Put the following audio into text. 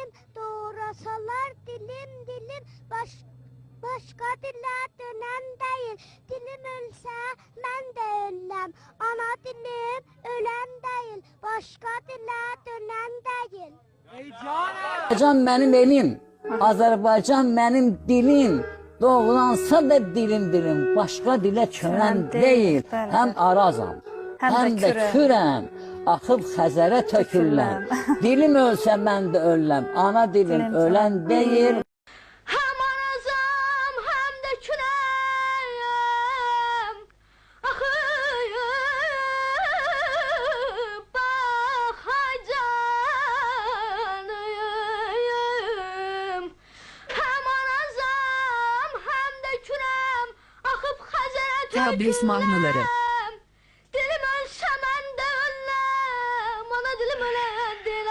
dilim, doğrasalar dilim dilim, başka dile dönem değil. Dilim ölse mən də öləm, ana dilim öləm değil, başka dile dönem değil. Azərbaycan benim elim, Azərbaycan benim dilim. Doğulansa da dilim, başka dile çönen değil. Hem arazam, hem de kürəm, axıb Xəzərə tökürləm. Dilim ölsə mən də ölləm, ana dilim ölən değil. Hem arazam, hem de kürəm, axıb baxacanıyım. Hem arazam, hem de kürəm, axıb Xəzərə Təbriz mahnıları. Dilim ölsə mən də ölləm, ana dilim ölən deyil,